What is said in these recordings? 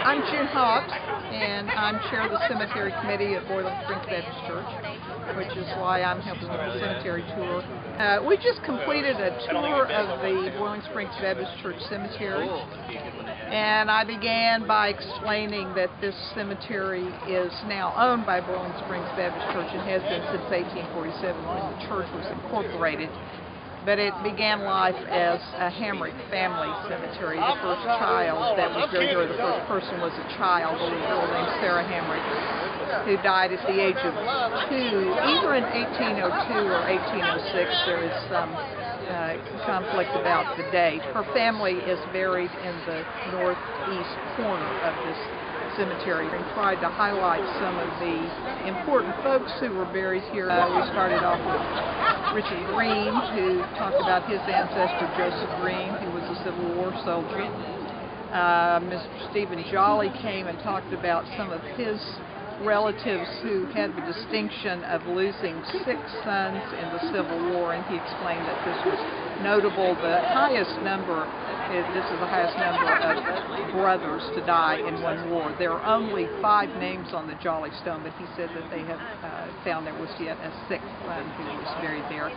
I'm June Hobbs, and I'm chair of the cemetery committee at Boiling Springs Baptist Church, which is why I'm helping with the cemetery tour. We just completed a tour of the Boiling Springs Baptist Church cemetery, and I began by explaining that this cemetery is now owned by Boiling Springs Baptist Church and has been since 1847 when the church was incorporated. But it began life as a Hamrick family cemetery. The first child that was there, the first person was a child, a little girl named Sarah Hamrick, who died at the age of 2, either in 1802 or 1806. There is some conflict about the date. Her family is buried in the northeast corner of this cemetery, and tried to highlight some of the important folks who were buried here. We started off with Richard Green, who talked about his ancestor Joseph Green, who was a Civil War soldier. Mr. Stephen Jolly came and talked about some of his relatives who had the distinction of losing 6 sons in the Civil War, and he explained that this was notable. This is the highest number of brothers to die in one war. There are only 5 names on the Jolly Stone, but he said that they have found there was yet a 6th son who was buried there.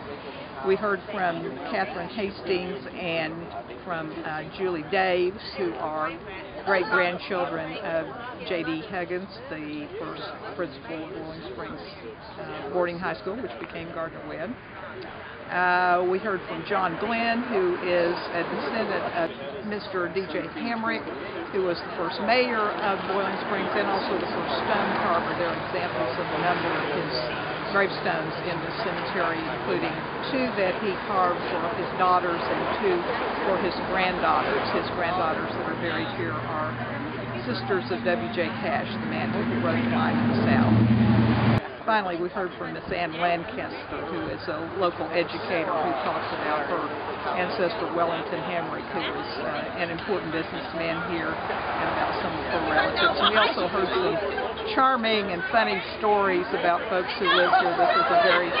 We heard from Catherine Hastings and from Julie Daves, who are great-grandchildren of J.D. Huggins, the first principal of Boiling Springs Boarding High School, which became Gardner-Webb. We heard from John Glenn, who is a descendant of Mr. D.J. Hamrick, who was the first mayor of Boiling Springs and also the first stone carver. There are examples of a number of his gravestones in the cemetery, including 2 that he carved for his daughters and 2 for his granddaughters. His granddaughters that are buried here are sisters of W.J. Cash, the man who wrote Flying in the South. Finally, we heard from Miss Ann Lancaster, who is a local educator who talks about her ancestor Wellington Hamrick, who was an important businessman here, and about some of her relatives. And we also heard some charming and funny stories about folks who lived here. This was a very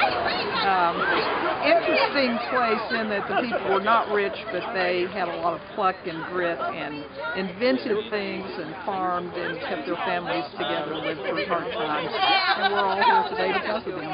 interesting place in that the people were not rich, but they had a lot of pluck and grit and invented things and farmed and kept their families together and lived through hard times. And we're all here today because of them.